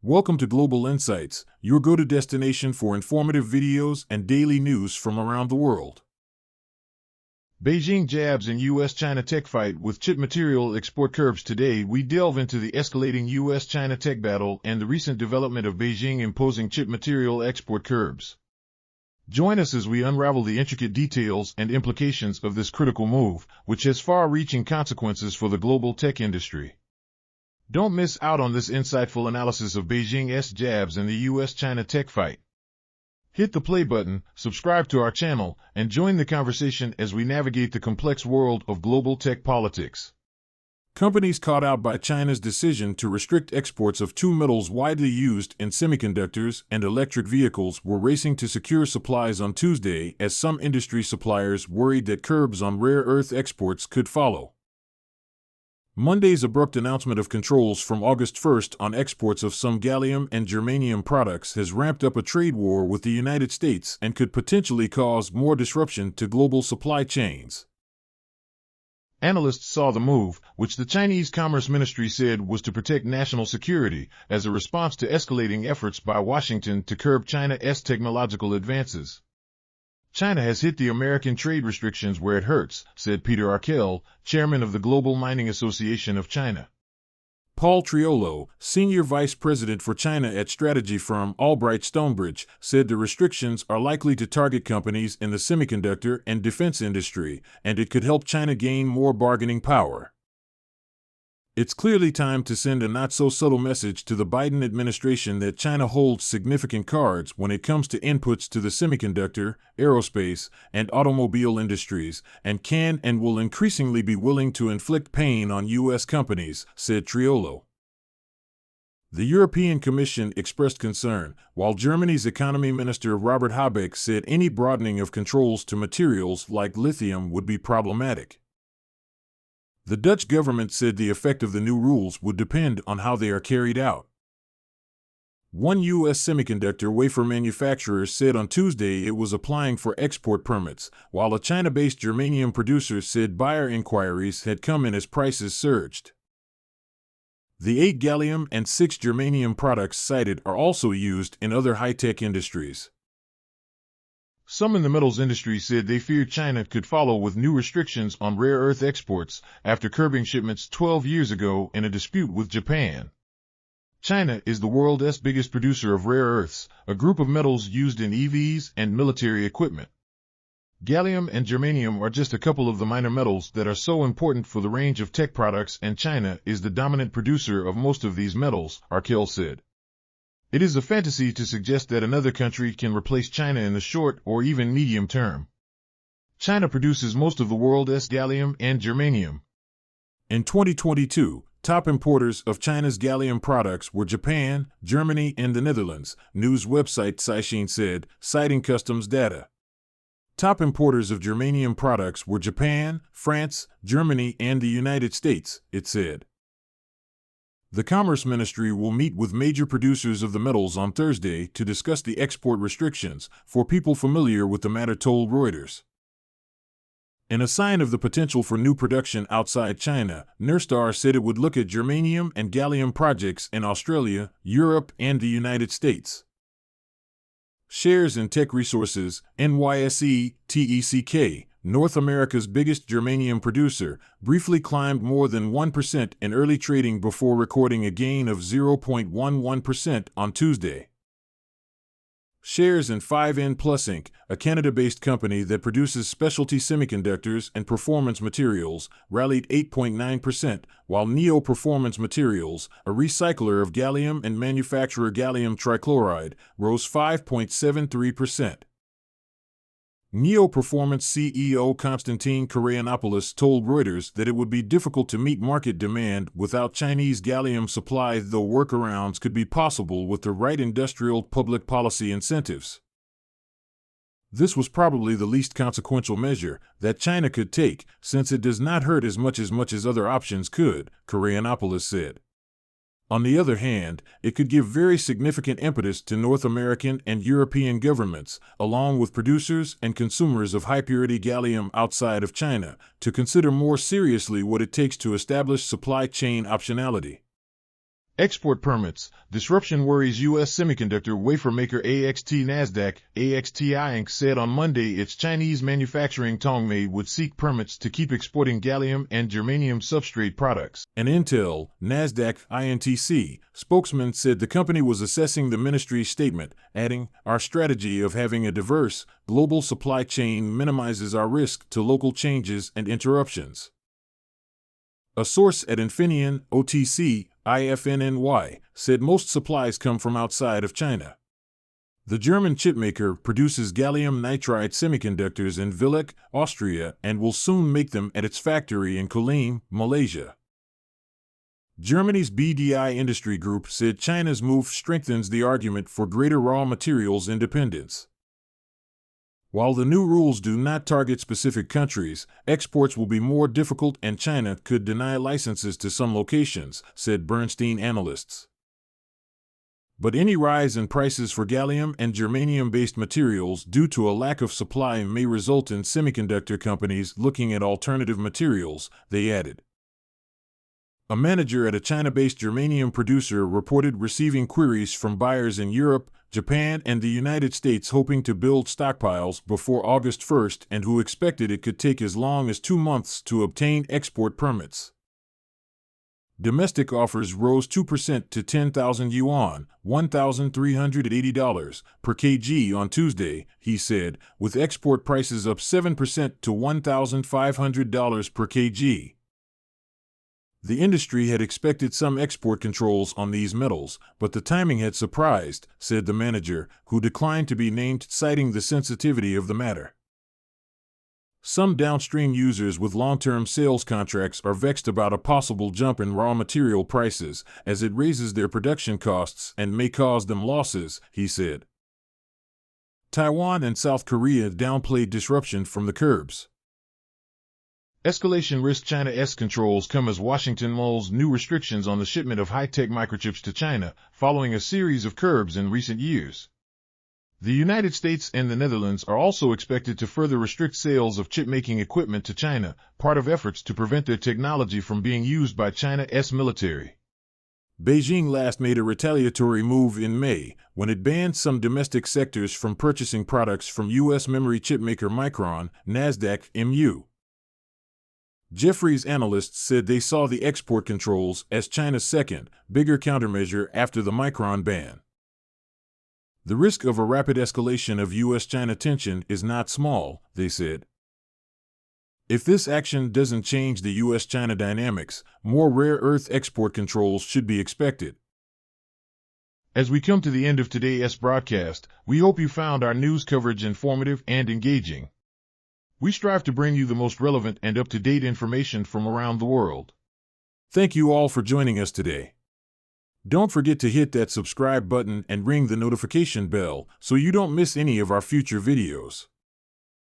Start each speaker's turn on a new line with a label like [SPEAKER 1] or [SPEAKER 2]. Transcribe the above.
[SPEAKER 1] Welcome to Global Insights, your go-to destination for informative videos and daily news from around the world.
[SPEAKER 2] Beijing jabs in U.S.-China tech fight with chip material export curbs. Today, we delve into the escalating U.S.-China tech battle and the recent development of Beijing imposing chip material export curbs. Join us as we unravel the intricate details and implications of this critical move, which has far-reaching consequences for the global tech industry. Don't miss out on this insightful analysis of Beijing's jabs in the U.S.-China tech fight. Hit the play button, subscribe to our channel, and join the conversation as we navigate the complex world of global tech politics.
[SPEAKER 1] Companies caught out by China's decision to restrict exports of two metals widely used in semiconductors and electric vehicles were racing to secure supplies on Tuesday as some industry suppliers worried that curbs on rare earth exports could follow. Monday's abrupt announcement of controls from August 1st on exports of some gallium and germanium products has ramped up a trade war with the United States and could potentially cause more disruption to global supply chains.
[SPEAKER 2] Analysts saw the move, which the Chinese Commerce Ministry said was to protect national security, as a response to escalating efforts by Washington to curb China's technological advances. China has hit the American trade restrictions where it hurts, said Peter Arkell, chairman of the Global Mining Association of China.
[SPEAKER 1] Paul Triolo, senior vice president for China at strategy firm Albright Stonebridge, said the restrictions are likely to target companies in the semiconductor and defense industry, and it could help China gain more bargaining power. It's clearly time to send a not-so-subtle message to the Biden administration that China holds significant cards when it comes to inputs to the semiconductor, aerospace, and automobile industries, and can and will increasingly be willing to inflict pain on U.S. companies, said Triolo. The European Commission expressed concern, while Germany's economy minister Robert Habeck said any broadening of controls to materials like lithium would be problematic. The Dutch government said the effect of the new rules would depend on how they are carried out. One U.S. semiconductor wafer manufacturer said on Tuesday it was applying for export permits, while a China-based germanium producer said buyer inquiries had come in as prices surged. The 8 gallium and 6 germanium products cited are also used in other high-tech industries.
[SPEAKER 2] Some in the metals industry said they feared China could follow with new restrictions on rare earth exports after curbing shipments 12 years ago in a dispute with Japan. China is the world's biggest producer of rare earths, a group of metals used in EVs and military equipment. Gallium and germanium are just a couple of the minor metals that are so important for the range of tech products, and China is the dominant producer of most of these metals, Arkell said. It is a fantasy to suggest that another country can replace China in the short or even medium term. China produces most of the world's gallium and germanium.
[SPEAKER 1] In 2022, top importers of China's gallium products were Japan, Germany, and the Netherlands, news website Caixin said, citing customs data. Top importers of germanium products were Japan, France, Germany, and the United States, it said. The Commerce Ministry will meet with major producers of the metals on Thursday to discuss the export restrictions, for people familiar with the matter told Reuters. In a sign of the potential for new production outside China, Nurstar said it would look at germanium and gallium projects in Australia, Europe, and the United States. Shares in Tech Resources, NYSE, TECK, North America's biggest germanium producer, briefly climbed more than 1% in early trading before recording a gain of 0.11% on Tuesday. Shares in 5N Plus Inc., a Canada-based company that produces specialty semiconductors and performance materials, rallied 8.9%, while Neo Performance Materials, a recycler of gallium and manufacturer gallium trichloride, rose 5.73%. Neo Performance CEO Konstantin Karayannopoulos told Reuters that it would be difficult to meet market demand without Chinese gallium supply, though workarounds could be possible with the right industrial public policy incentives. This was probably the least consequential measure that China could take, since it does not hurt as much as other options could, Karayannopoulos said. On the other hand, it could give very significant impetus to North American and European governments, along with producers and consumers of high-purity gallium outside of China, to consider more seriously what it takes to establish supply chain optionality.
[SPEAKER 2] Export permits. Disruption worries U.S. semiconductor wafer maker AXT. Nasdaq. AXTI Inc. said on Monday its Chinese manufacturing Tongmei would seek permits to keep exporting gallium and germanium substrate products.
[SPEAKER 1] An Intel, Nasdaq INTC, spokesman said the company was assessing the ministry's statement, adding, "Our strategy of having a diverse, global supply chain minimizes our risk to local changes and interruptions." A source at Infineon, OTC, IFNNY, said most supplies come from outside of China. The German chipmaker produces gallium nitride semiconductors in Villach, Austria, and will soon make them at its factory in Kulim, Malaysia. Germany's BDI Industry Group said China's move strengthens the argument for greater raw materials independence. While the new rules do not target specific countries, exports will be more difficult and China could deny licenses to some locations, said Bernstein analysts. But any rise in prices for gallium and germanium-based materials due to a lack of supply may result in semiconductor companies looking at alternative materials, they added. A manager at a China-based germanium producer reported receiving queries from buyers in Europe, Japan, and the United States hoping to build stockpiles before August 1st and who expected it could take as long as 2 months to obtain export permits. Domestic offers rose 2% to 10,000 yuan, $1,380 per kg on Tuesday, he said, with export prices up 7% to $1,500 per kg. The industry had expected some export controls on these metals, but the timing had surprised, said the manager, who declined to be named, citing the sensitivity of the matter. Some downstream users with long-term sales contracts are vexed about a possible jump in raw material prices, as it raises their production costs and may cause them losses, he said. Taiwan and South Korea downplayed disruption from the curbs.
[SPEAKER 2] Escalation risk. China's controls come as Washington mulls new restrictions on the shipment of high-tech microchips to China, following a series of curbs in recent years. The United States and the Netherlands are also expected to further restrict sales of chip-making equipment to China, part of efforts to prevent their technology from being used by China's military.
[SPEAKER 1] Beijing last made a retaliatory move in May, when it banned some domestic sectors from purchasing products from U.S. memory chipmaker Micron, Nasdaq, MU. Jefferies analysts said they saw the export controls as China's second, bigger countermeasure after the Micron ban. The risk of a rapid escalation of U.S.-China tension is not small, they said. If this action doesn't change the U.S.-China dynamics, more rare earth export controls should be expected.
[SPEAKER 2] As we come to the end of today's broadcast, we hope you found our news coverage informative and engaging. We strive to bring you the most relevant and up-to-date information from around the world.
[SPEAKER 1] Thank you all for joining us today. Don't forget to hit that subscribe button and ring the notification bell so you don't miss any of our future videos.